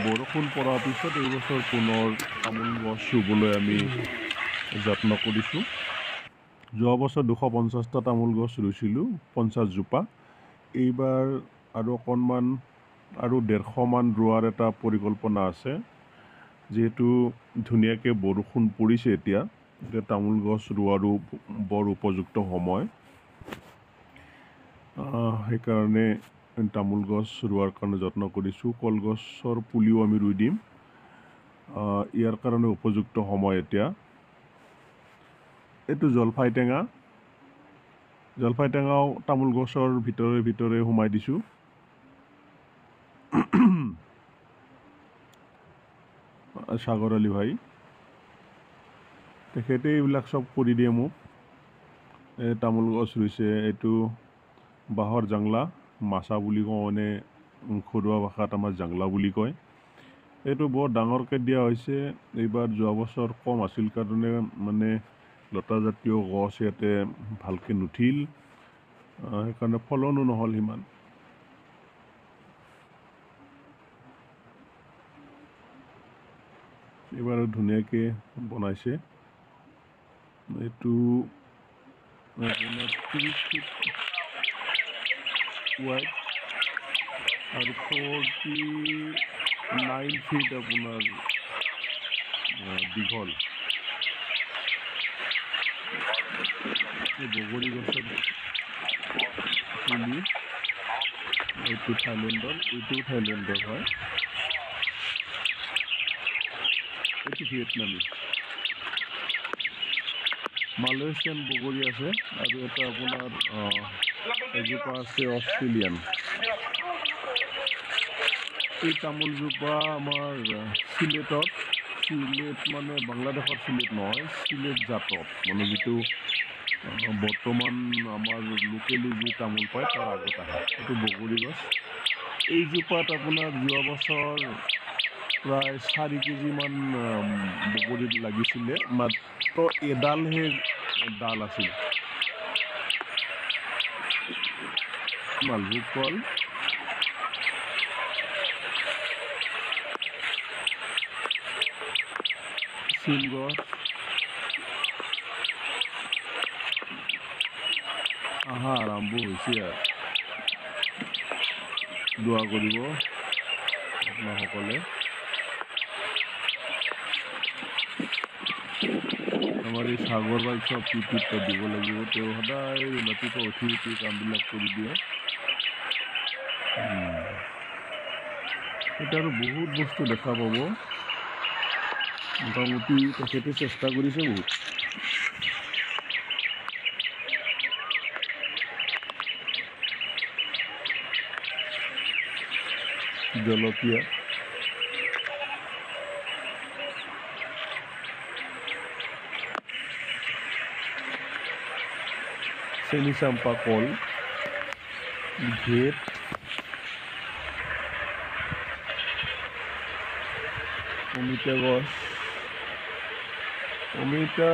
বৰষুণ পৰাৰ পিছত এইবছৰ পুনৰ তামোল গছ ৰুবলৈ আমি যত্ন কৰিছোঁ। যোৱা বছৰ 250টা তামোল গছ ৰুইছিলোঁ, 50 জোপা। এইবাৰ আৰু অকণমান আৰু 150 মান ৰোৱাৰ এটা পৰিকল্পনা আছে। যিহেতু ধুনীয়াকৈ বৰষুণ পৰিছে এতিয়া তামোল গছ ৰোৱাৰো বৰ উপযুক্ত সময়। সেইকাৰণে তামোল গছ ৰোৱাৰ কাৰণে যত্ন কৰিছোঁ। কলগছৰ পুলিও আমি ৰুই দিম। ইয়াৰ কাৰণে উপযুক্ত সময় এতিয়া। এইটো জলফাই টেঙা। জলফাই টেঙাও তামোল গছৰ ভিতৰে ভিতৰে সোমাই দিছোঁ। সাগৰ আলী ভাই, তেখেতে এইবিলাক চব কৰি দিয়ে মোক। তামোল গছ ৰুইছে, এইটো বাঁহৰ জাংলা, মাছা বুলি কওঁ, মানে ঘৰুৱা ভাষাত আমাৰ জাংলা বুলি কয়। এইটো বৰ ডাঙৰকৈ দিয়া হৈছে। এইবাৰ যোৱা বছৰ কম আছিল কাৰণে মানে লতাজাতীয় গছ ইয়াতে ভালকৈ নুঠিল, সেইকাৰণে ফলনো নহ'ল সিমান। এইবাৰ ধুনীয়াকৈ বনাইছে। এইটো আপোনাৰ 30 ফিট ৱাইড আৰু 49 ফিট আপোনাৰ দীঘল। বগৰী গছৰ পুলি, এইটো থাইলেণ্ডৰ, এইটোও থাইলেণ্ডৰ হয়, এইটো ভিয়েটনামী। মালয়েছিয়ান বগৰী আছে আৰু এটা আপোনাৰ এজোপা আছে অষ্ট্ৰেলিয়ান। এই তামোলজোপা আমাৰ চিলেটত, চিলেট মানে বাংলাদেশৰ চিলেট নহয়, চিলেট জাতত, মানে যিটো বৰ্তমান আমাৰ লোকেলি যি তামোল পায় তাৰ আগত আহে। এইটো বগৰী গছ। এইজোপাত আপোনাৰ যোৱা বছৰ প্ৰায় 4 কেজিমান বগৰীত লাগিছিলে, মাত্ৰ এডালহে ডাল আছিল। মালভোগ কল, চিল গছ, আৰম্ভ হৈছে আৰু। দোৱা কৰিব আপোনাসকলে। আমাৰ এই সাগৰ বাইক চব কৃতিত্ব দিব লাগিব। তেওঁ সদায় ৰাতিপুৱা উঠি উঠি কামবিলাক কৰি দিয়ে। এতিয়া আৰু বহুত বস্তু দেখা পাব। মোটামুটি তেখেতে চেষ্টা কৰিছে বহুত। জলকীয়া, চেনি চাম্পা কল, ঘেট, অমিতা গছ, অমিতা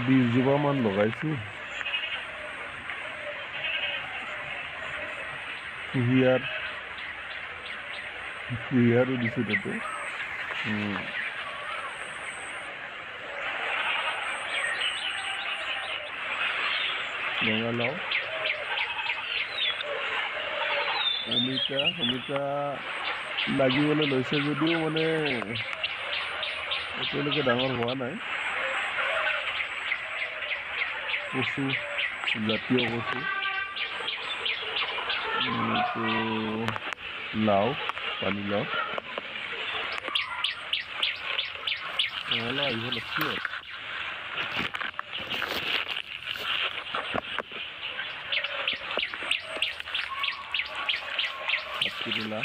20 জোপামান লগাইছোঁ। কুঁহিয়াৰো দিছোঁ তাতে। ৰঙালাও, অমিতা লাগিবলৈ লৈছে যদিও মানে এতিয়ালৈকে ডাঙৰ হোৱা নাই। কচু, জাতীয় কচু, এইটো লাও, পানীলাও, ৰঙালাও আহিব লাগছে আৰু। ভাতকেৰেলা,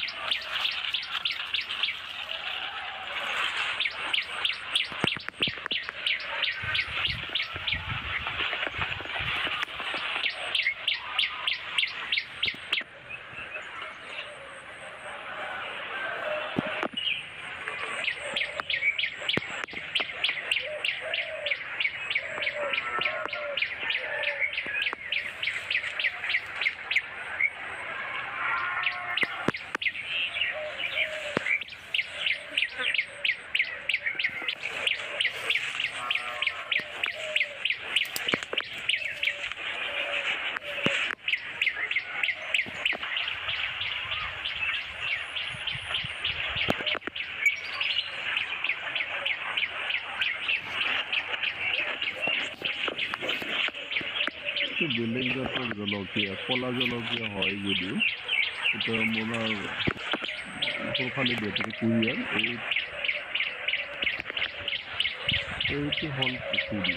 বেলেগ জাতৰ জলকীয়া, ক'লা জলকীয়া হয় যদিও এটা আপোনাৰ সৰকালি বেটেৰী কুৰিয়াৰ এইটো হ'ল পুখুৰী।